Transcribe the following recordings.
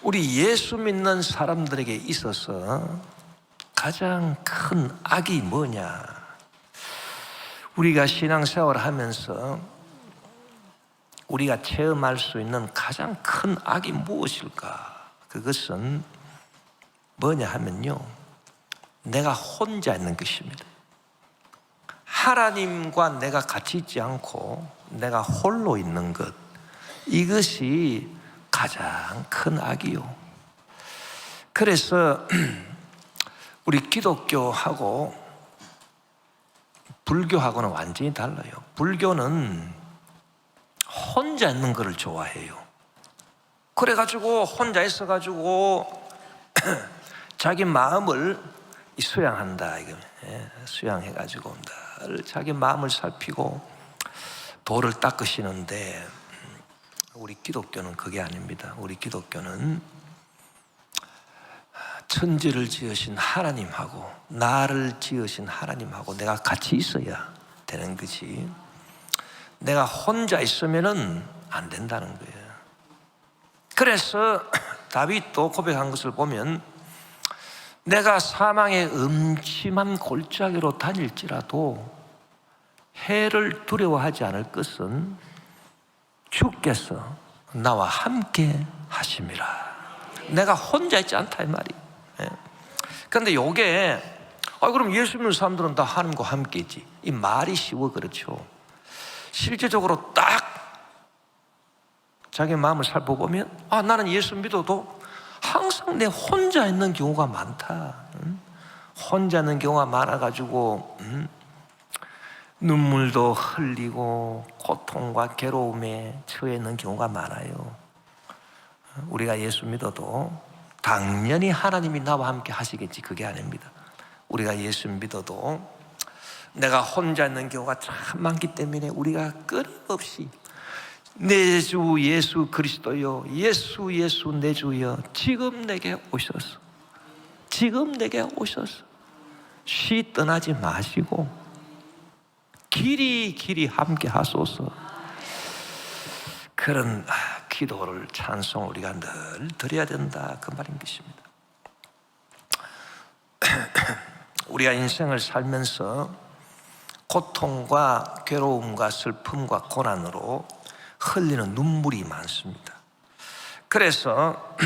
우리 예수 믿는 사람들에게 있어서 가장 큰 악이 뭐냐? 우리가 신앙생활을 하면서 우리가 체험할 수 있는 가장 큰 악이 무엇일까? 그것은 뭐냐 하면요, 내가 혼자 있는 것입니다. 하나님과 내가 같이 있지 않고 내가 홀로 있는 것, 이것이 가장 큰 악이요. 그래서 우리 기독교하고 불교하고는 완전히 달라요. 불교는 혼자 있는 것을 좋아해요. 그래가지고 혼자 있어가지고 자기 마음을 수양한다. 수양해가지고 늘 자기 마음을 살피고 도를 닦으시는데, 우리 기독교는 그게 아닙니다. 우리 기독교는 천지를 지으신 하나님하고 나를 지으신 하나님하고 내가 같이 있어야 되는 거지, 내가 혼자 있으면은 안 된다는 거예요. 그래서 다윗도 고백한 것을 보면, 내가 사망의 음침한 골짜기로 다닐지라도 해를 두려워하지 않을 것은 주께서 나와 함께 하심이라. 내가 혼자 있지 않다 이 말이. 그런데 요게 그럼 예수 믿는 사람들은 다 하나님과 함께 있지, 이 말이 쉬워. 그렇죠. 실제적으로 딱 자기 마음을 살펴보면 나는 예수 믿어도 항상 내 혼자 있는 경우가 많다. 혼자 있는 경우가 많아가지고 눈물도 흘리고 고통과 괴로움에 처해 있는 경우가 많아요. 우리가 예수 믿어도 당연히 하나님이 나와 함께 하시겠지, 그게 아닙니다. 우리가 예수 믿어도 내가 혼자 있는 경우가 참 많기 때문에 우리가 끊임없이 내 주 예수 그리스도여, 예수 예수 내 주여, 지금 내게 오셔서, 지금 내게 오셔서 쉬 떠나지 마시고 길이 길이 함께 하소서. 그런 기도를, 찬송을 우리가 늘 드려야 된다, 그 말인 것입니다. 우리가 인생을 살면서 고통과 괴로움과 슬픔과 고난으로 흘리는 눈물이 많습니다. 그래서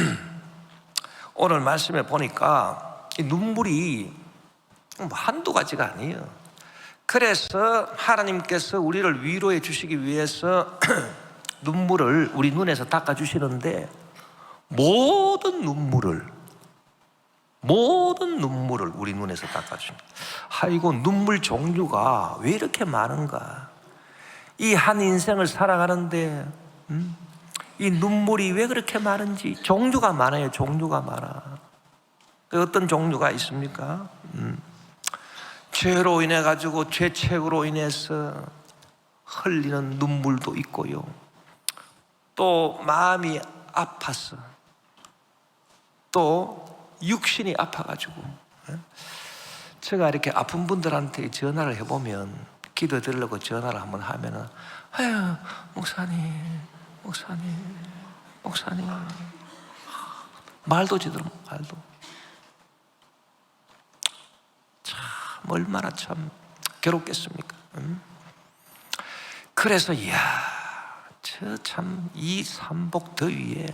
오늘 말씀에 보니까 이 눈물이 한두 가지가 아니에요. 그래서 하나님께서 우리를 위로해 주시기 위해서 눈물을 우리 눈에서 닦아주시는데, 모든 눈물을 우리 눈에서 닦아줍니다. 아이고, 눈물 종류가 왜 이렇게 많은가? 이 한 인생을 살아가는데 이 눈물이 왜 그렇게 많은지, 종류가 많아요. 종류가 많아. 어떤 종류가 있습니까? 죄로 인해 가지고, 죄책으로 인해서 흘리는 눈물도 있고요, 또 마음이 아파서, 또 육신이 아파가지고. 제가 이렇게 아픈 분들한테 전화를 해보면, 기도 드리려고 전화를 한번 하면은, 아유, 목사님 말도 제대로, 말도 참 얼마나 참 괴롭겠습니까? 그래서 이야, 저 참 이 삼복 더위에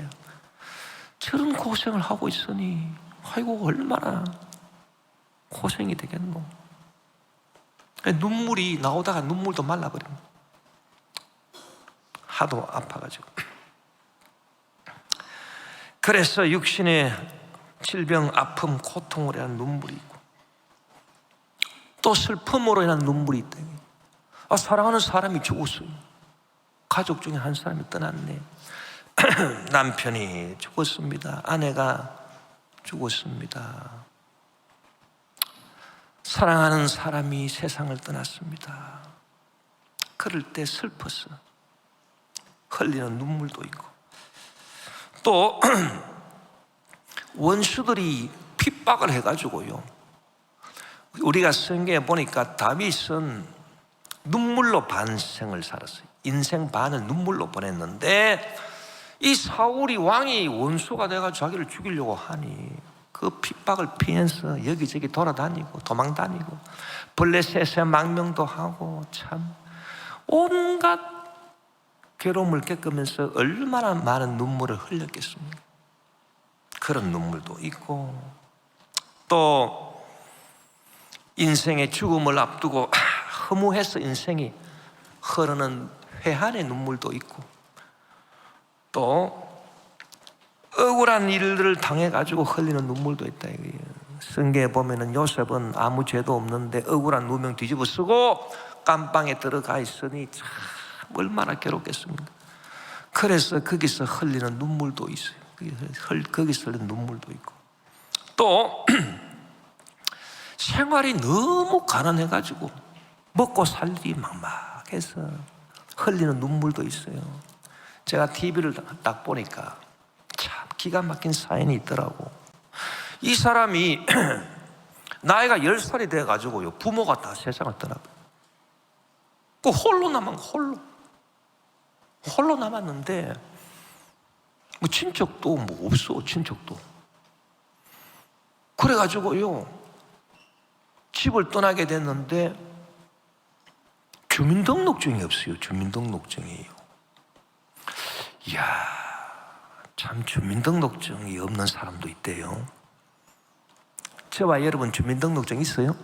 저런 고생을 하고 있으니 아이고 얼마나 고생이 되겠노. 눈물이 나오다가 눈물도 말라버립니다. 하도 아파가지고. 그래서 육신의 질병, 아픔, 고통으로 인한 눈물이 있고, 또 슬픔으로 인한 눈물이 있다. 사랑하는 사람이 죽었어요. 가족 중에 한 사람이 떠났네. 남편이 죽었습니다. 아내가 죽었습니다. 사랑하는 사람이 세상을 떠났습니다. 그럴 때 슬퍼서 흘리는 눈물도 있고, 또 원수들이 핍박을 해가지고요, 우리가 성경에 보니까 다윗은 눈물로 반생을 살았어요. 인생 반을 눈물로 보냈는데, 이 사울이 왕이 원수가 돼가지고 자기를 죽이려고 하니 그 핍박을 피해서 여기저기 돌아다니고 도망다니고 블레셋에 망명도 하고 참 온갖 괴로움을 겪으면서 얼마나 많은 눈물을 흘렸겠습니까? 그런 눈물도 있고, 또 인생의 죽음을 앞두고 허무해서 인생이 흐르는 회한의 눈물도 있고, 또 억울한 일들을 당해가지고 흘리는 눈물도 있다 이거예요. 성경에 보면은 요셉은 아무 죄도 없는데 억울한 누명 뒤집어 쓰고 깜방에 들어가 있으니 참 얼마나 괴롭겠습니까? 그래서 거기서 흘리는 눈물도 있어요. 거기서 흘리는 눈물도 있고, 또 생활이 너무 가난해가지고 먹고 살 일이 막막해서 흘리는 눈물도 있어요. 제가 TV를 딱 보니까 참 기가 막힌 사연이 있더라고. 이 사람이 나이가 10살이 돼가지고요, 부모가 다 세상을 떠나고 그 홀로 남은 홀로 남았는데 뭐 친척도 뭐 없어. 친척도. 그래가지고요 집을 떠나게 됐는데 주민등록증이 없어요. 주민등록증이에요. 이야, 참 주민등록증이 없는 사람도 있대요. 저와 여러분 주민등록증 있어요?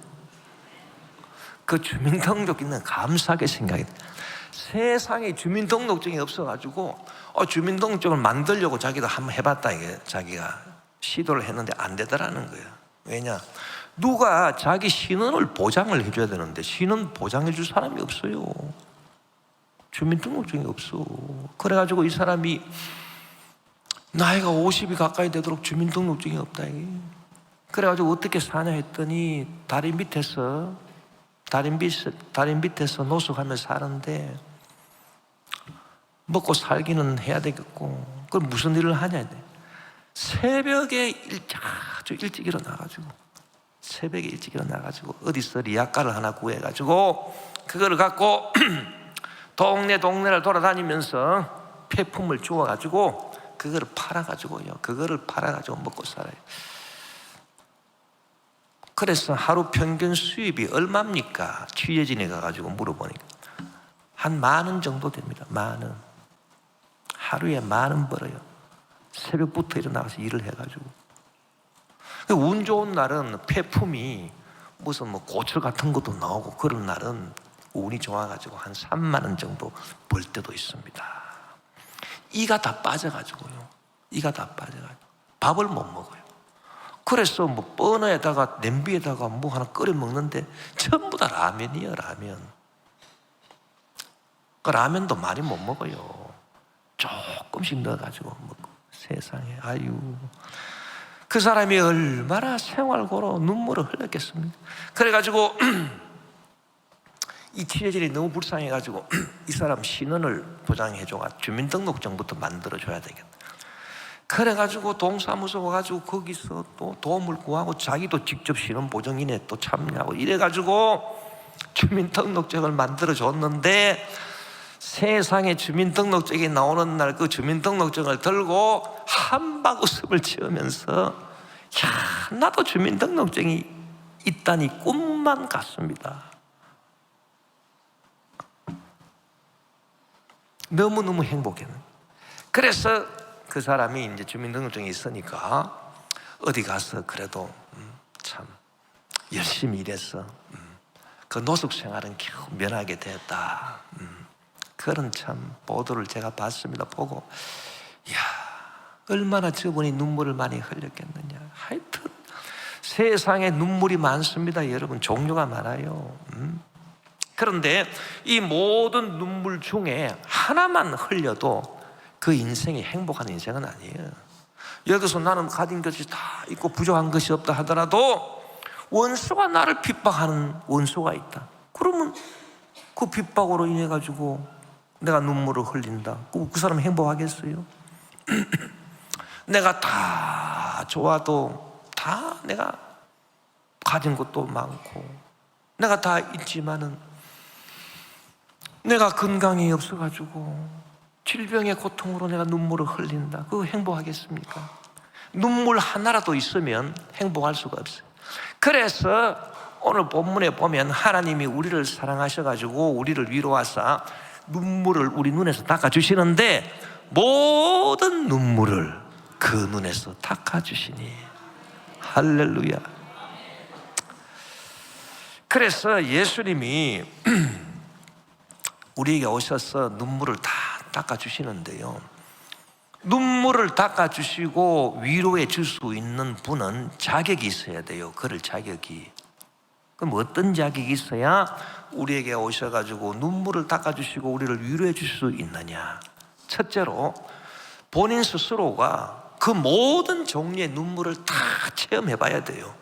그 주민등록증은 감사하게 생각해요. 세상에 주민등록증이 없어가지고 주민등록증을 만들려고 자기도 한번 해봤다. 이게 자기가 시도를 했는데 안 되더라는 거예요. 왜냐? 누가 자기 신원을 보장을 해줘야 되는데 신원 보장해 줄 사람이 없어요. 주민등록증이 없어. 그래가지고 이 사람이 나이가 50이 가까이 되도록 주민등록증이 없다. 그래가지고 어떻게 사냐 했더니 다리 밑에서 노숙하면서 사는데 먹고 살기는 해야 되겠고, 그럼 무슨 일을 하냐? 새벽에 아주 일찍 일어나가지고 어디서 리아카를 하나 구해가지고 그거를 갖고 동네를 돌아다니면서 폐품을 주워가지고 그거를 팔아가지고요, 먹고 살아요. 그래서 하루 평균 수입이 얼마입니까? 취재진에 가가지고 물어보니까 한 10,000원 정도 됩니다. 10,000원. 하루에 10,000원 벌어요. 새벽부터 일어나서 일을 해가지고. 운 좋은 날은 폐품이 무슨 뭐 고철 같은 것도 나오고, 그런 날은 운이 좋아가지고 한 30,000원 정도 벌 때도 있습니다. 이가 다 빠져가지고요. 밥을 못 먹어요. 그래서 뭐 버너에다가 냄비에다가 뭐 하나 끓여 먹는데 전부 다 라면이에요. 그 라면도 많이 못 먹어요. 조금씩 넣어가지고 먹고. 세상에, 아유, 그 사람이 얼마나 생활고로 눈물을 흘렸겠습니까? 그래가지고 이 취재진이 너무 불쌍해가지고 이 사람 신원을 보장해줘가 주민등록증부터 만들어줘야 되겠다. 그래가지고 동사무소 가가지고 거기서 또 도움을 구하고 자기도 직접 신원 보정인에 또 참여하고 이래가지고 주민등록증을 만들어줬는데, 세상에 주민등록증이 나오는 날 그 주민등록증을 들고 한박 웃음을 지으면서, 야, 나도 주민등록증이 있다니 꿈만 같습니다. 너무너무 행복했네. 그래서 그 사람이 이제 주민등록증이 있으니까 어디 가서 그래도 참 열심히 일해서 그 노숙 생활은 겨우 면하게 됐다. 그런 참 보도를 제가 봤습니다. 보고, 이야, 얼마나 저분이 눈물을 많이 흘렸겠느냐. 하여튼 세상에 눈물이 많습니다. 여러분, 종류가 많아요. 그런데 이 모든 눈물 중에 하나만 흘려도 그 인생이 행복한 인생은 아니에요. 예를 들어서 나는 가진 것이 다 있고 부족한 것이 없다 하더라도 원수가 나를 핍박하는 원수가 있다. 그러면 그 핍박으로 인해 가지고 내가 눈물을 흘린다. 그 사람 행복하겠어요? 내가 다 좋아도, 다 내가 가진 것도 많고 내가 다 있지만은 내가 건강이 없어가지고 질병의 고통으로 내가 눈물을 흘린다. 그거 행복하겠습니까? 눈물 하나라도 있으면 행복할 수가 없어요. 그래서 오늘 본문에 보면 하나님이 우리를 사랑하셔가지고 우리를 위로하사 눈물을 우리 눈에서 닦아주시는데 모든 눈물을 그 눈에서 닦아주시니 할렐루야. 그래서 예수님이 우리에게 오셔서 눈물을 다 닦아주시는데요, 눈물을 닦아주시고 위로해 줄 수 있는 분은 자격이 있어야 돼요. 그럴 자격이. 그럼 어떤 자격이 있어야 우리에게 오셔가지고 눈물을 닦아주시고 우리를 위로해 줄 수 있느냐? 첫째로 본인 스스로가 그 모든 종류의 눈물을 다 체험해 봐야 돼요.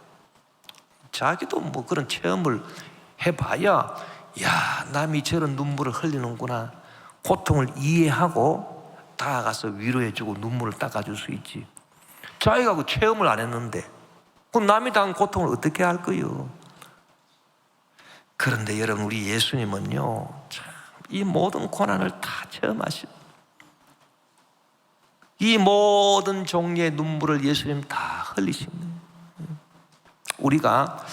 자기도 뭐 그런 체험을 해봐야, 야, 남이 저런 눈물을 흘리는구나, 고통을 이해하고 다가가서 위로해주고 눈물을 닦아줄 수 있지. 자기가 그 체험을 안 했는데 그럼 남이 당한 고통을 어떻게 할 거요? 그런데 여러분, 우리 예수님은요, 참 이 모든 고난을 다 체험하신, 이 모든 종류의 눈물을 예수님 다 흘리신 거예요. 우리가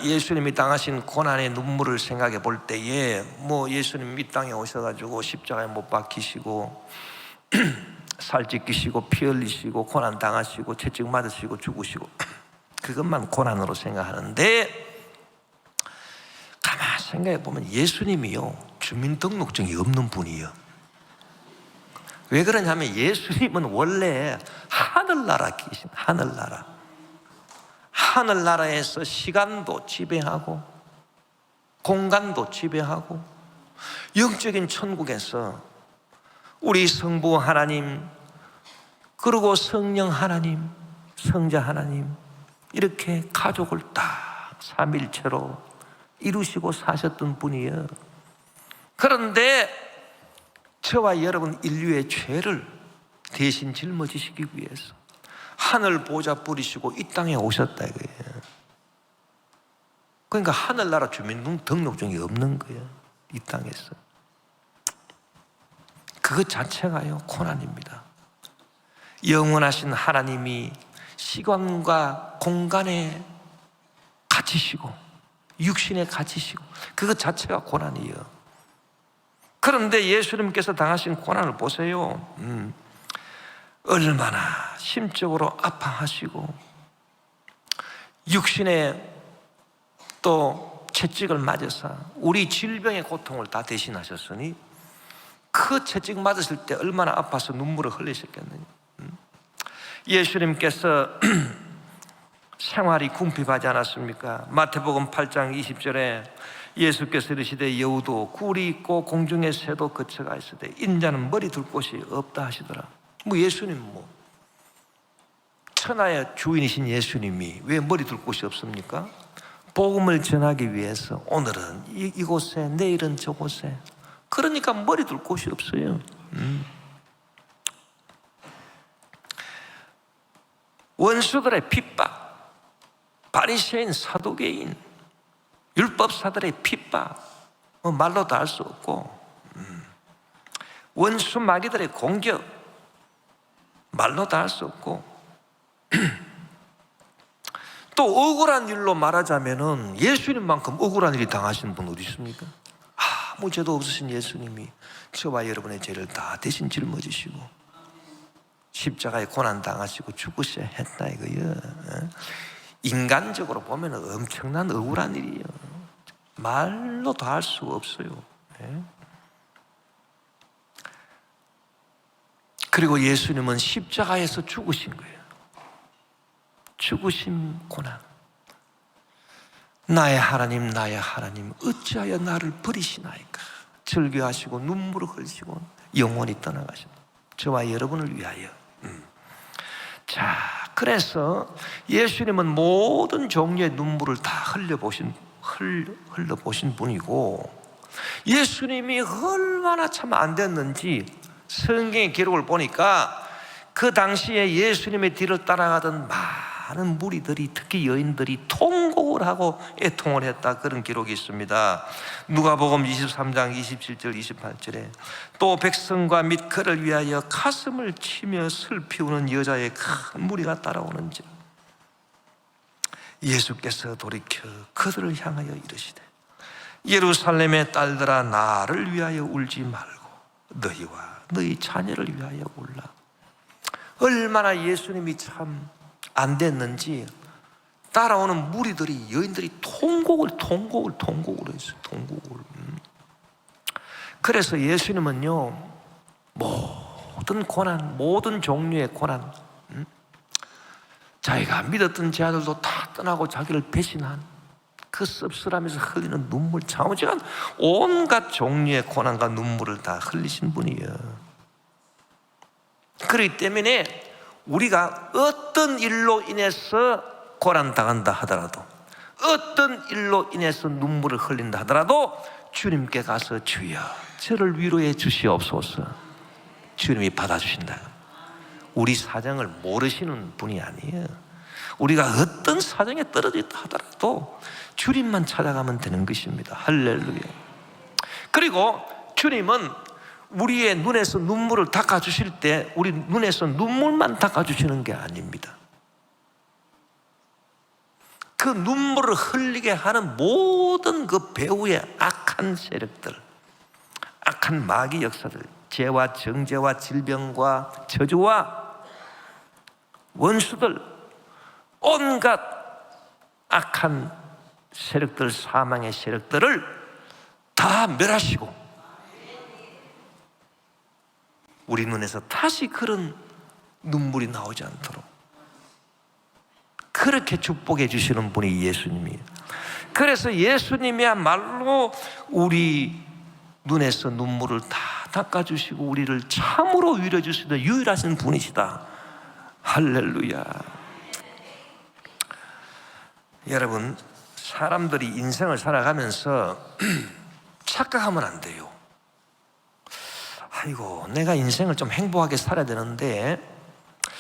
예수님이 당하신 고난의 눈물을 생각해 볼 때에, 뭐 예수님 이 땅에 오셔가지고 십자가에 못 박히시고 살 찢기시고 피 흘리시고 고난 당하시고 채찍 맞으시고 죽으시고 그것만 고난으로 생각하는데, 가만 생각해 보면 예수님이요, 주민등록증이 없는 분이에요. 왜 그러냐면 예수님은 원래 하늘나라 계신, 하늘나라에서 시간도 지배하고 공간도 지배하고 영적인 천국에서 우리 성부 하나님, 그리고 성령 하나님, 성자 하나님, 이렇게 가족을 딱 삼일체로 이루시고 사셨던 분이에요. 그런데 저와 여러분 인류의 죄를 대신 짊어지시기 위해서 하늘 보좌 뿌리시고 이 땅에 오셨다 이거예요. 그러니까 하늘나라 주민등록증이 없는 거예요, 이 땅에서. 그것 자체가요 고난입니다. 영원하신 하나님이 시간과 공간에 갇히시고 육신에 갇히시고 그것 자체가 고난이에요. 그런데 예수님께서 당하신 고난을 보세요. 얼마나 심적으로 아파하시고 육신에 또 채찍을 맞아서 우리 질병의 고통을 다 대신하셨으니 그 채찍 맞으실 때 얼마나 아파서 눈물을 흘리셨겠느냐. 예수님께서 생활이 궁핍하지 않았습니까? 마태복음 8장 20절에 예수께서 이르시되 여우도 굴이 있고 공중의 새도 거처가 있으되 인자는 머리 둘 곳이 없다 하시더라. 뭐 예수님, 뭐 천하의 주인이신 예수님이 왜 머리 둘 곳이 없습니까? 복음을 전하기 위해서 오늘은 이곳에 내일은 저곳에, 그러니까 머리 둘 곳이 없어요. 원수들의 핍박, 바리새인, 사두개인, 율법사들의 핍박, 말로 다 할 수 없고, 원수 마귀들의 공격, 말로 다 할 수 없고, 또 억울한 일로 말하자면은 예수님만큼 억울한 일이 당하시는 분 어디 있습니까? 아무 죄도 없으신 예수님이 저와 여러분의 죄를 다 대신 짊어지시고 십자가에 고난 당하시고 죽으셔야 했다 이거예요. 인간적으로 보면 엄청난 억울한 일이에요. 말로 다 할 수가 없어요. 그리고 예수님은 십자가에서 죽으신 거예요. 죽으신 고난. 나의 하나님, 나의 하나님, 어찌하여 나를 버리시나이까? 절규하시고 눈물을 흘리시고 영원히 떠나가신다. 저와 여러분을 위하여. 자, 그래서 예수님은 모든 종류의 눈물을 다 흘려보신 분이고, 예수님이 얼마나 참 안 됐는지 성경의 기록을 보니까 그 당시에 예수님의 뒤를 따라가던 많은 무리들이, 특히 여인들이 통곡을 하고 애통을 했다, 그런 기록이 있습니다. 누가복음 23장 27절 28절에 또 백성과 및 그를 위하여 가슴을 치며 슬피 우는 여자의 큰 무리가 따라오는지라 예수께서 돌이켜 그들을 향하여 이르시되 예루살렘의 딸들아, 나를 위하여 울지 말고 너희와 너희 자녀를 위하여 울라. 얼마나 예수님이 참 안 됐는지 따라오는 무리들이, 여인들이 통곡을 했어요. 통곡을. 그래서 예수님은요, 모든 고난, 모든 종류의 고난, 자기가 믿었던 제 아들도 다 떠나고 자기를 배신한 그 씁쓸하면서 흘리는 눈물, 자오지간 온갖 종류의 고난과 눈물을 다 흘리신 분이에요. 그렇기 때문에 우리가 어떤 일로 인해서 고난당한다 하더라도, 어떤 일로 인해서 눈물을 흘린다 하더라도 주님께 가서 주여 저를 위로해 주시옵소서, 주님이 받아주신다. 우리 사정을 모르시는 분이 아니에요. 우리가 어떤 사정에 떨어졌다 하더라도 주님만 찾아가면 되는 것입니다. 할렐루야. 그리고 주님은 우리의 눈에서 눈물을 닦아주실 때 우리 눈에서 눈물만 닦아주시는 게 아닙니다. 그 눈물을 흘리게 하는 모든 그 배후의 악한 세력들, 악한 마귀 역사들, 죄와 정죄와 질병과 저주와 원수들, 온갖 악한 세력들, 사망의 세력들을 다 멸하시고 우리 눈에서 다시 그런 눈물이 나오지 않도록 그렇게 축복해 주시는 분이 예수님이에요. 그래서 예수님이야말로 우리 눈에서 눈물을 다 닦아주시고 우리를 참으로 위로해 주시는 유일하신 분이시다. 할렐루야. 여러분, 사람들이 인생을 살아가면서 착각하면 안 돼요. 아이고, 내가 인생을 좀 행복하게 살아야 되는데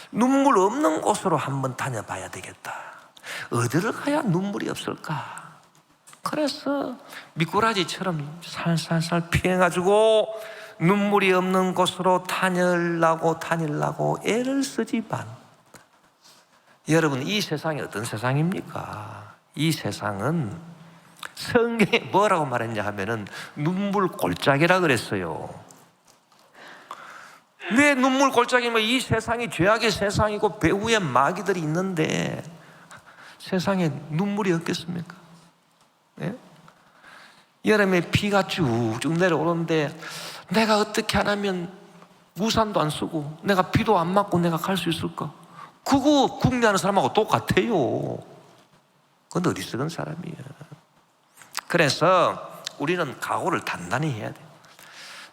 눈물 없는 곳으로 한번 다녀봐야 되겠다. 어디를 가야 눈물이 없을까? 그래서 미꾸라지처럼 살살살 피해가지고 눈물이 없는 곳으로 다니려고 애를 쓰지만, 여러분, 이 세상이 어떤 세상입니까? 이 세상은 성경에 뭐라고 말했냐 하면은 눈물 골짜기라 그랬어요. 왜 눈물 골짜기면 이 세상이 죄악의 세상이고 배후에 마귀들이 있는데 세상에 눈물이 없겠습니까? 네? 여름에 비가 쭉쭉 내려오는데 내가 어떻게 안 하면 우산도 안 쓰고 내가 비도 안 맞고 내가 갈 수 있을까? 그거 궁리하는 사람하고 똑같아요. 그건 어리석은 사람이에요. 그래서 우리는 각오를 단단히 해야 돼요.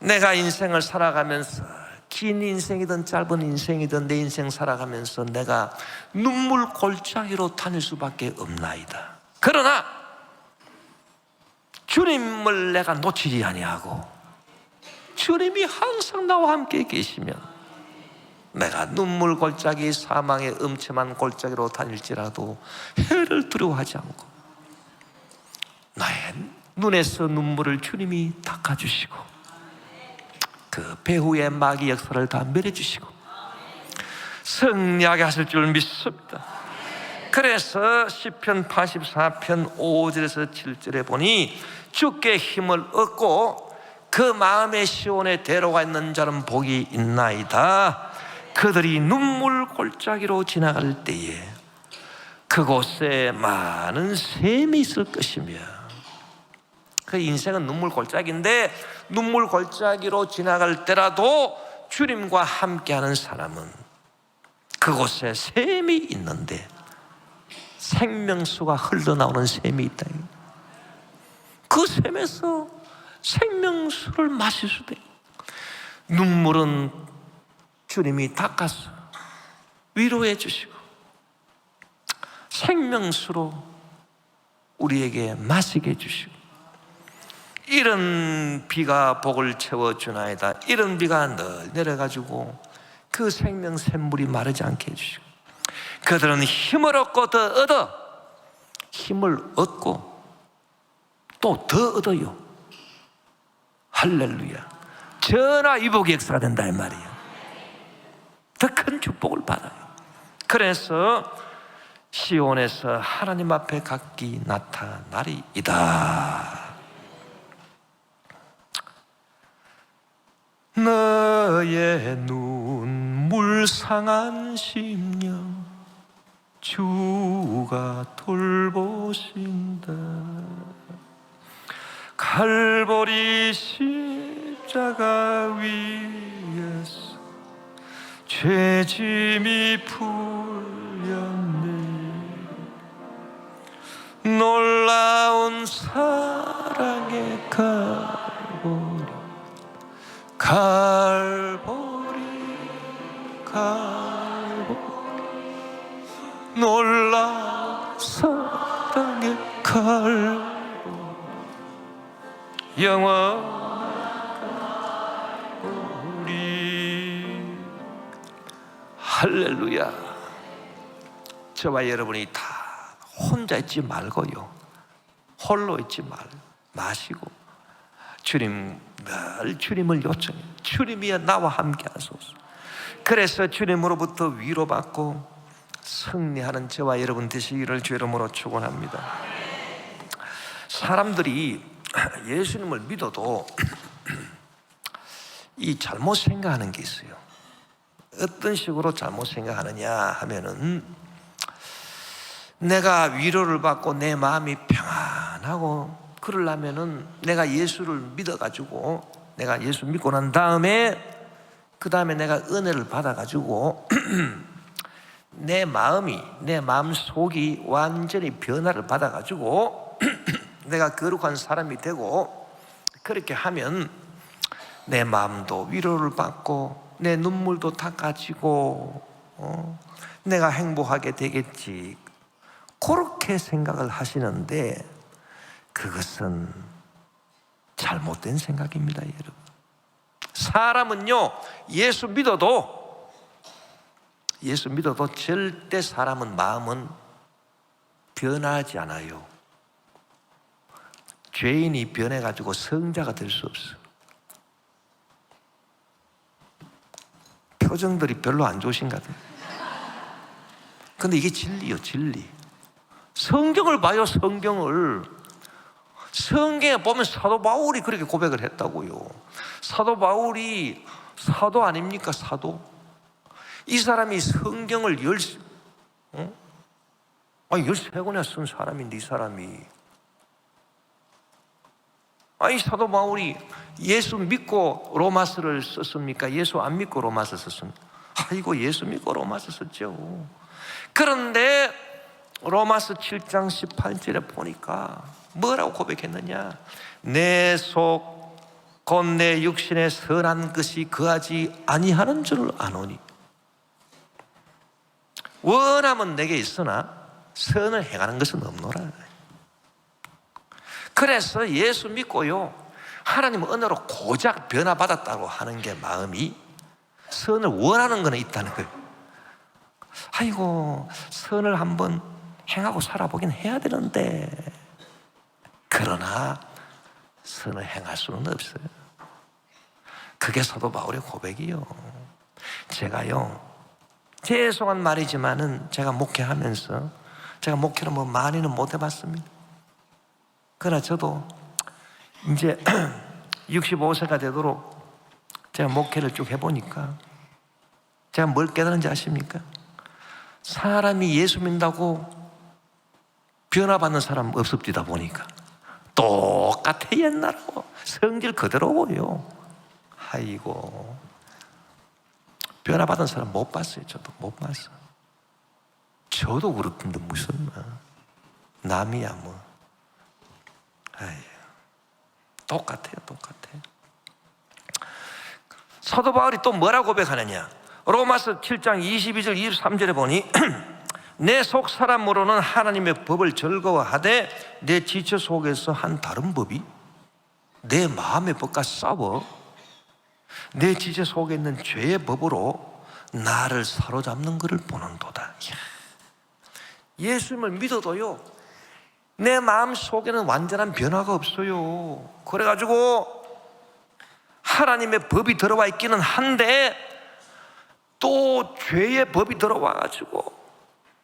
내가 인생을 살아가면서 긴 인생이든 짧은 인생이든 내 인생 살아가면서 내가 눈물 골짜기로 다닐 수밖에 없나이다. 그러나 주님을 내가 놓치지 아니하고 주님이 항상 나와 함께 계시면 내가 눈물 골짜기, 사망의 음침한 골짜기로 다닐지라도 해를 두려워하지 않고 나의 눈에서 눈물을 주님이 닦아주시고 그 배후의 마귀 역사를 다 멸해주시고 승리하게 하실 줄 믿습니다. 그래서 시편 84편 5절에서 7절에 보니 주께 힘을 얻고 그 마음의 시온에 데려가 있는 자는 복이 있나이다. 그들이 눈물 골짜기로 지나갈 때에 그곳에 많은 샘이 있을 것이며, 그 인생은 눈물 골짜기인데 눈물 골짜기로 지나갈 때라도 주님과 함께하는 사람은 그곳에 샘이 있는데 생명수가 흘러나오는 샘이 있다. 그 샘에서 생명수를 마실 수도 있고, 눈물은 주님이 닦아서 위로해 주시고 생명수로 우리에게 마시게 해주시고, 이런 비가 복을 채워주나이다. 이런 비가 늘 내려가지고 그 생명 샘물이 마르지 않게 해주시고, 그들은 힘을 얻고 더 얻어 힘을 얻고 또 더 얻어요. 할렐루야. 전화위복의 역사가 된다 이 말이에요. 더 큰 축복을 받아요. 그래서 시온에서 하나님 앞에 각기 나타나리이다. 너의 눈물 상한 심령 주가 돌보신다. 갈보리 십자가 위에서 죄짐이 풀렸네. 놀라운 사랑의 갈보리 놀라운 사랑의 갈보리 영원한 갈보리. 할렐루야. 저와 여러분이 다 혼자 있지 말고요, 홀로 있지 마시고 주님, 늘 주님을 요청해요. 주님이여 나와 함께 하소서. 그래서 주님으로부터 위로받고 승리하는 저와 여러분 되시기를 주 이름으로 축원합니다. 사람들이 예수님을 믿어도 이 잘못 생각하는 게 있어요. 어떤 식으로 잘못 생각하느냐 하면은, 내가 위로를 받고 내 마음이 평안하고 그러려면은 내가 예수를 믿어가지고, 내가 예수 믿고 난 다음에 그 다음에 내가 은혜를 받아가지고 내 마음 속이 완전히 변화를 받아가지고 내가 거룩한 사람이 되고, 그렇게 하면 내 마음도 위로를 받고 내 눈물도 닦아지고 내가 행복하게 되겠지, 그렇게 생각을 하시는데 그것은 잘못된 생각입니다, 여러분. 사람은요, 예수 믿어도 절대 마음은 변하지 않아요. 죄인이 변해가지고 성자가 될 수 없어요. 표정들이 별로 안 좋으신가 봐요. 근데 이게 진리요, 진리. 성경을 봐요, 성경을. 성경에 보면 사도 바울이 그렇게 고백을 했다고요. 사도 바울이 사도 아닙니까, 사도? 이 사람이 성경을 13권이나 쓴 사람인데, 이 사람이. 아니, 사도 바울이 예수 믿고 로마서를 썼습니까? 예수 안 믿고 로마서 썼습니까? 아이고, 예수 믿고 로마서 썼죠. 그런데 로마서 7장 18절에 보니까 뭐라고 고백했느냐? 내 속 곧 내 육신에 선한 것이 거하지 아니하는 줄 아노니, 원함은 내게 있으나 선을 행하는 것은 없노라. 그래서 예수 믿고요, 하나님 은혜로 고작 변화받았다고 하는 게 마음이, 선을 원하는 거는 있다는 거예요. 아이고, 선을 한번 행하고 살아보긴 해야 되는데, 그러나 선을 행할 수는 없어요. 그게 사도 바울의 고백이요. 제가요, 죄송한 말이지만은 제가 목회하면서, 제가 목회를 뭐 많이는 못 해봤습니다. 그러나 저도 이제 65세가 되도록 제가 목회를 쭉 해보니까 제가 뭘 깨달은지 아십니까? 사람이 예수 믿는다고 변화받는 사람 없습니다. 보니까 똑같아, 옛날하고 성질 그대로고요. 아이고, 변화받은 사람 못 봤어요. 저도 못 봤어요. 저도 그렇던데 무슨 남이야 뭐. 아유, 똑같아요, 똑같아요. 사도 바울이 또 뭐라고 고백하느냐? 로마서 7장 22절 23절에 보니 내 속 사람으로는 하나님의 법을 즐거워하되 내 지체 속에서 한 다른 법이 내 마음의 법과 싸워 내 지체 속에 있는 죄의 법으로 나를 사로잡는 것을 보는도다. 이야, 예수님을 믿어도요, 내 마음 속에는 완전한 변화가 없어요. 그래가지고 하나님의 법이 들어와 있기는 한데 또 죄의 법이 들어와가지고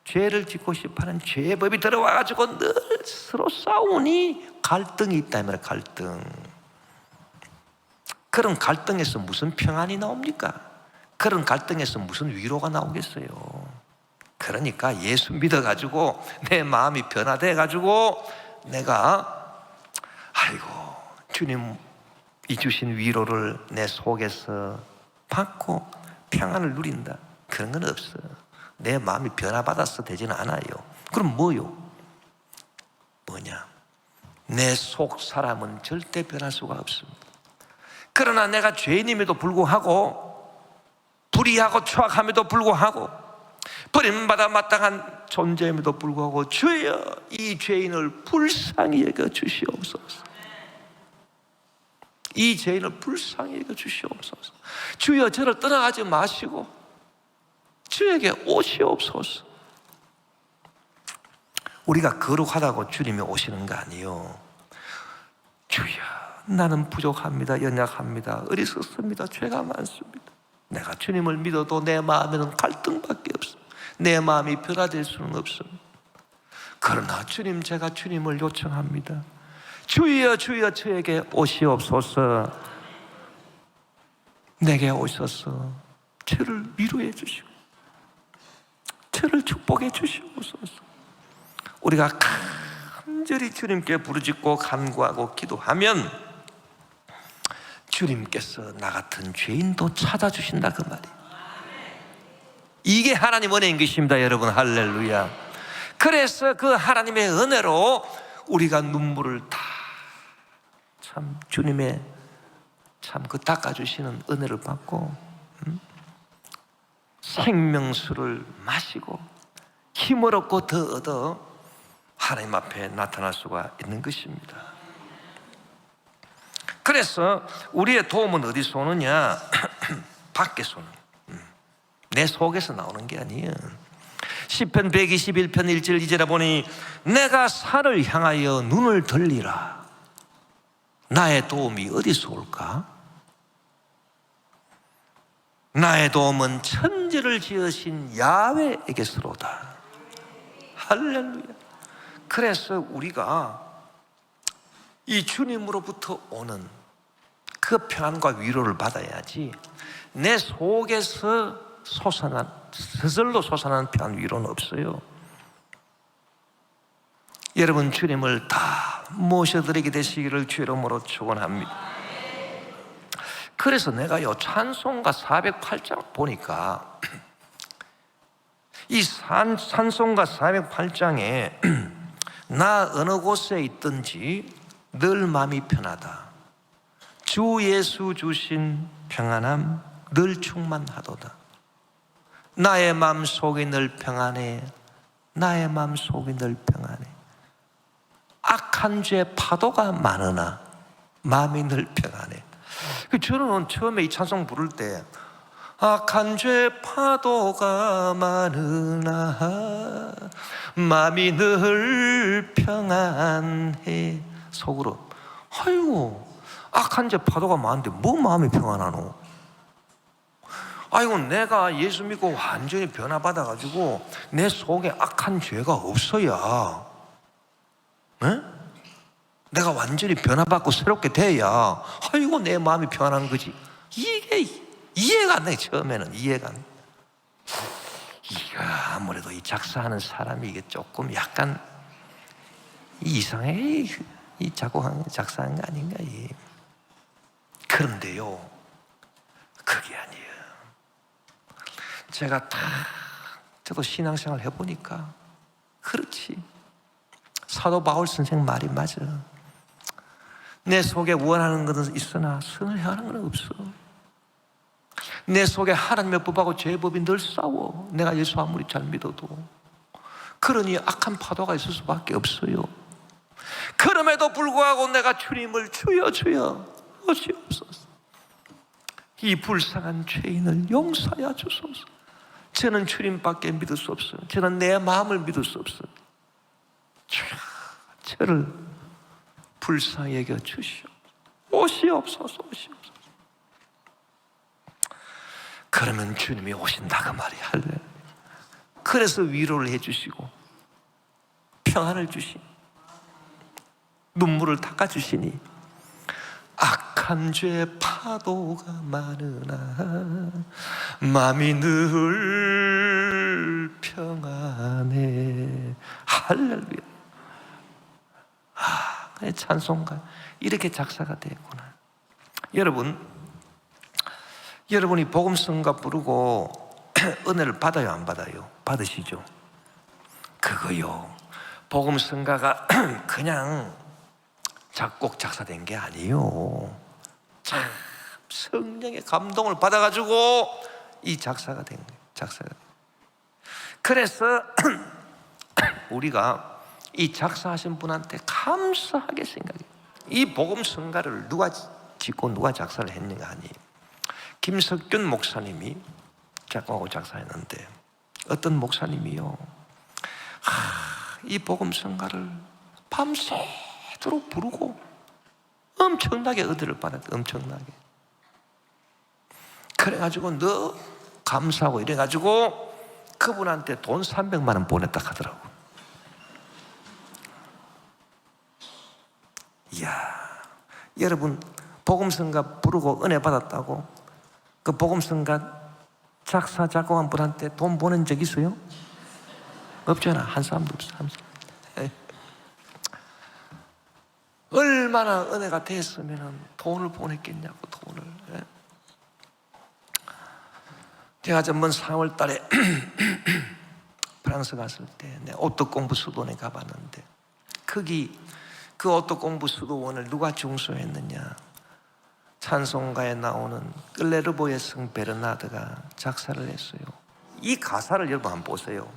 죄를 짓고 싶어하는 죄의 법이 들어와가지고 늘 서로 싸우니 갈등이 있다 이 말이에요. 갈등. 그런 갈등에서 무슨 평안이 나옵니까? 그런 갈등에서 무슨 위로가 나오겠어요? 그러니까 예수 믿어가지고 내 마음이 변화돼가지고 내가 아이고 주님이 주신 위로를 내 속에서 받고 평안을 누린다, 그런 건 없어. 내 마음이 변화받아서 되지는 않아요. 그럼 뭐요? 뭐냐? 내 속 사람은 절대 변할 수가 없습니다. 그러나 내가 죄인임에도 불구하고, 불의하고 추악함에도 불구하고, 버림받아 마땅한 존재임에도 불구하고 주여 이 죄인을 불쌍히 여겨 주시옵소서. 이 죄인을 불쌍히 여겨 주시옵소서. 주여 저를 떠나가지 마시고 주에게 오시옵소서. 우리가 거룩하다고 주님이 오시는 거 아니에요. 주여 나는 부족합니다, 연약합니다, 어리석습니다, 죄가 많습니다. 내가 주님을 믿어도 내 마음에는 갈등밖에 없습니다. 내 마음이 변화될 수는 없습니다. 그러나 주님, 제가 주님을 요청합니다. 주여 주여 저에게 오시옵소서. 내게 오셔서 저를 위로해 주시고 저를 축복해 주시옵소서. 우리가 간절히 주님께 부르짖고 간구하고 기도하면 주님께서 나 같은 죄인도 찾아주신다, 그 말이에요. 이게 하나님 은혜인 것입니다, 여러분. 할렐루야. 그래서 그 하나님의 은혜로 우리가 눈물을 다 참 주님의 참 그 닦아주시는 은혜를 받고 생명수를 마시고 힘을 얻고 더 얻어 하나님 앞에 나타날 수가 있는 것입니다. 그래서 우리의 도움은 어디서 오느냐? 밖에서 오는, 내 속에서 나오는 게 아니에요. 시편 121편 1절 2절에 보니 내가 산을 향하여 눈을 들리라. 나의 도움이 어디서 올까? 나의 도움은 천지를 지으신 야훼에게서로다. 할렐루야. 그래서 우리가 이 주님으로부터 오는 그 평안과 위로를 받아야지 내 속에서 스스로 솟아나는 평안 위로는 없어요. 여러분 주님을 다 모셔드리게 되시기를 주 이름으로 축원합니다. 그래서 내가요 찬송가 408장 보니까 이 찬송가 408장에 나 어느 곳에 있든지 늘 마음이 편하다. 주 예수 주신 평안함 늘 충만하도다. 나의 마음 속이 늘 평안해. 나의 마음 속이 늘 평안해. 악한 죄 파도가 많으나 마음이 늘 평안해. 저는 처음에 이 찬송 부를 때 악한 죄 파도가 많으나 마음이 늘 평안해. 속으로 아이고 악한 죄 파도가 많은데 뭐 마음이 평안하노? 아이고 내가 예수 믿고 완전히 변화받아가지고 내 속에 악한 죄가 없어야, 에? 내가 완전히 변화받고 새롭게 돼야 아이고 내 마음이 평안한 거지. 이게 이해가 안 돼. 처음에는 이해가 안 돼. 이거 아무래도 이 작사하는 사람이 이게 조금 약간 이상해. 이 작사한 거 아닌가? 그런데요 그게 아니에요. 제가 저도 신앙생활 해보니까 그렇지. 사도 바울 선생 말이 맞아. 내 속에 원하는 것은 있으나 선을 행하는 건 없어. 내 속에 하나님의 법하고 죄의 법이 늘 싸워. 내가 예수 아무리 잘 믿어도. 그러니 악한 파도가 있을 수밖에 없어요. 그럼에도 불구하고 내가 주님을 주여 주여 오시옵소서. 이 불쌍한 죄인을 용서하여 주소서. 저는 주님밖에 믿을 수 없어요. 저는 내 마음을 믿을 수 없어요. 저를 불쌍히 여겨 주시오. 오시옵소서, 오시옵소서. 그러면 주님이 오신다 그 말이야. 할렐루야. 그래서 위로를 해주시고 평안을 주시니, 눈물을 닦아주시니, 악한 죄 파도가 많으나 마음이 늘 평안해. 할렐루야. 찬송가 이렇게 작사가 되었구나. 여러분이 복음성가 부르고 은혜를 받아요, 안 받아요? 받으시죠? 그거요, 복음성가가 그냥 작곡 작사된 게 아니에요. 참 성령의 감동을 받아가지고 이 작사가 된 거예요. 작사가. 그래서 우리가 이 작사하신 분한테 감사하게 생각해요. 이 복음성가를 누가 짓고 누가 작사를 했는가 하니, 김석균 목사님이 작곡하고 작사했는데, 어떤 목사님이요, 이 복음성가를 밤새도록 부르고 엄청나게 은혜를 받았대. 엄청나게. 그래가지고 너 감사하고 이래가지고 그분한테 돈 300만 원 보냈다 하더라고. 이야, 여러분 복음성가 부르고 은혜 받았다고 그 복음성가 작사 작곡한 분한테 돈 보낸 적 있어요? 없잖아. 한 사람도 없어. 얼마나 은혜가 됐으면 돈을 보냈겠냐고, 돈을. 제가 전번 4월 달에 프랑스 갔을 때 오토 공부 수도원에 가봤는데, 거기 그 오토 공부 수도원을 누가 중소했느냐, 찬송가에 나오는 클레르보의 성 베르나드가 작사를 했어요. 이 가사를 여러분 한번 보세요.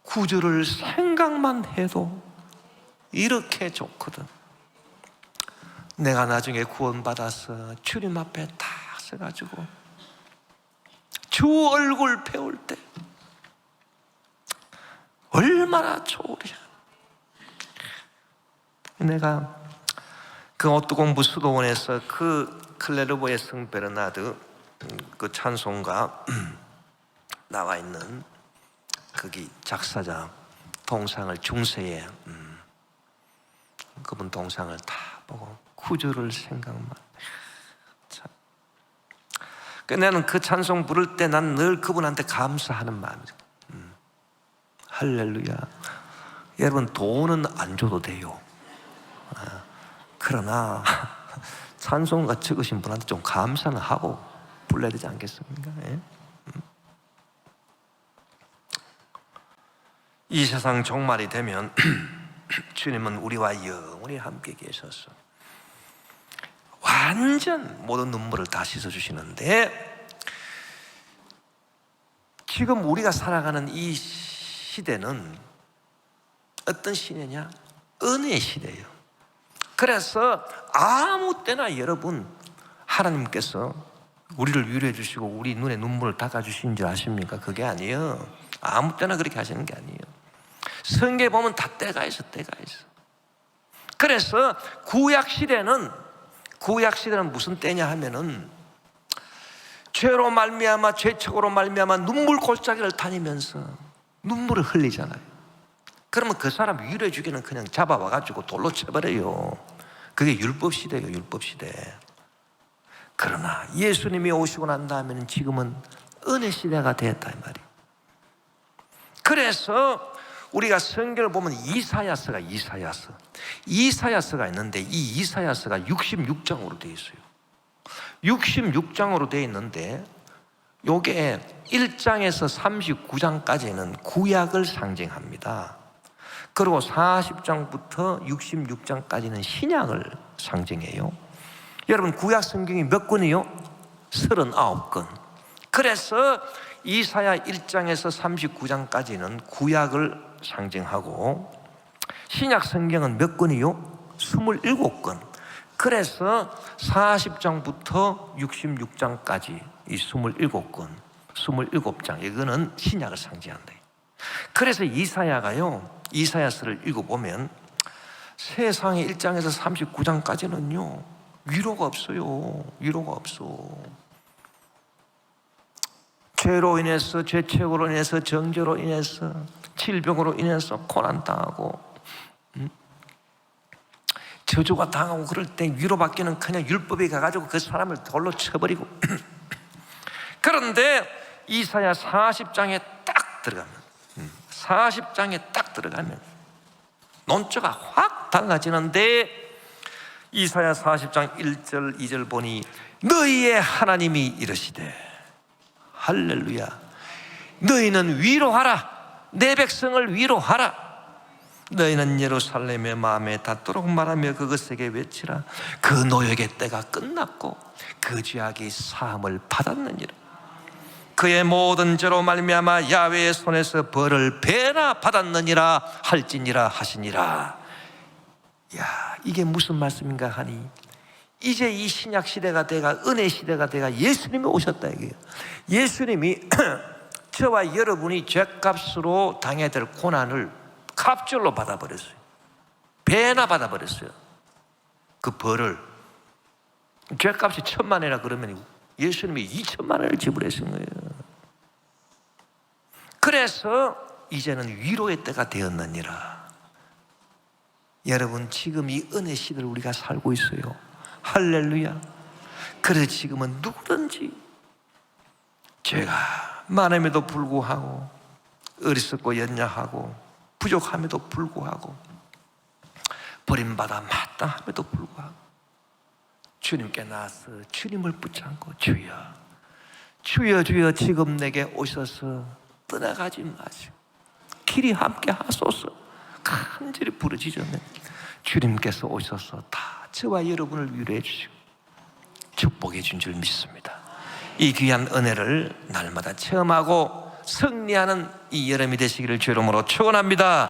구절을 생각만 해도 이렇게 좋거든. 내가 나중에 구원받아서 주님 앞에 딱 서가지고 주 얼굴 배울 때 얼마나 좋으랴. 내가 그 오토공부 수도원에서 그 클레르보의 성 베르나드 그 찬송가 나와 있는 거기 작사자 동상을 중세에 그분 동상을 다 보고 구절을 생각만. 참. 나는 그 찬송 부를 때 난 늘 그분한테 감사하는 마음이죠. 할렐루야. 여러분 돈은 안 줘도 돼요. 그러나 찬송가 적으신 분한테 좀 감사는 하고 불러야 되지 않겠습니까? 예? 이 세상 종말이 되면 주님은 우리와 영원히 함께 계셔서 완전 모든 눈물을 다 씻어주시는데, 지금 우리가 살아가는 이 시대는 어떤 시대냐? 은혜의 시대예요. 그래서 아무 때나 여러분 하나님께서 우리를 위로해 주시고 우리 눈에 눈물을 닦아주시는 줄 아십니까? 그게 아니에요. 아무 때나 그렇게 하시는 게 아니에요. 성경에 보면 다 때가 있어. 때가 있어. 그래서 구약시대는 무슨 때냐 하면은 죄로 말미암아, 죄책으로 말미암아 눈물 골짜기를 다니면서 눈물을 흘리잖아요. 그러면 그 사람 위로해 주기는 그냥 잡아와가지고 돌로 쳐버려요. 그게 율법시대예요. 율법시대. 그러나 예수님이 오시고 난 다음에는 지금은 은혜시대가 되었다 이 말이에요. 그래서 우리가 성경을 보면 이사야서가 있는데, 이 이사야서가 66장으로 되어 있어요. 66장으로 되어 있는데 요게 1장에서 39장까지는 구약을 상징합니다. 그리고 40장부터 66장까지는 신약을 상징해요. 여러분 구약 성경이 몇 권이요? 39권. 그래서 이사야 1장에서 39장까지는 구약을 상징하고, 신약 성경은 몇 권이요? 27권. 그래서 40장부터 66장까지 이 27권. 27장. 이거는 신약을 상징한다. 그래서 이사야서를 읽어보면 세상의 1장에서 39장까지는요 위로가 없어요. 위로가 없어. 죄로 인해서, 죄책으로 인해서, 정죄로 인해서, 질병으로 인해서 고난당하고 저주가 당하고 그럴 때 위로받기는 그냥 율법에 가가지고 그 사람을 돌로 쳐버리고 그런데 이사야 40장에 딱 들어가면 논조가 확 달라지는데 이사야 40장 1절 2절 보니 너희의 하나님이 이르시되 할렐루야 너희는 위로하라 내 백성을 위로하라 너희는 예루살렘의 마음에 닿도록 말하며 그것에게 외치라 그 노역의 때가 끝났고 그 죄악이 사함을 받았느니라 그의 모든 죄로 말미암아 야훼의 손에서 벌을 배나 받았느니라 할지니라 하시니라. 야, 이게 무슨 말씀인가 하니 이제 이 신약 시대가 돼가 은혜 시대가 돼가 예수님이 오셨다 이게요. 예수님이 저와 여러분이 죄값으로 당해야 될 고난을 갑절로 받아버렸어요. 배나 받아버렸어요. 그 벌을 죄값이 1,000,000원이라 그러면 예수님이 2,000,000원을 지불하신 거예요. 그래서 이제는 위로의 때가 되었느니라. 여러분 지금 이 은혜 시대를 우리가 살고 있어요. 할렐루야. 그래서 지금은 누구든지 죄가 많음에도 불구하고 어리석고 연약하고 부족함에도 불구하고 버림받아 마땅함에도 불구하고 주님께 나와서 주님을 붙잡고 주여 주여 주여 지금 내게 오셔서 떠나가지 마시고 길이 함께 하소서 간절히 부르짖으면 주님께서 오셔서 다 저와 여러분을 위로해 주시고 축복해 준 줄 믿습니다. 이 귀한 은혜를 날마다 체험하고 승리하는 이 여름이 되시기를 주의 이름으로 축원합니다.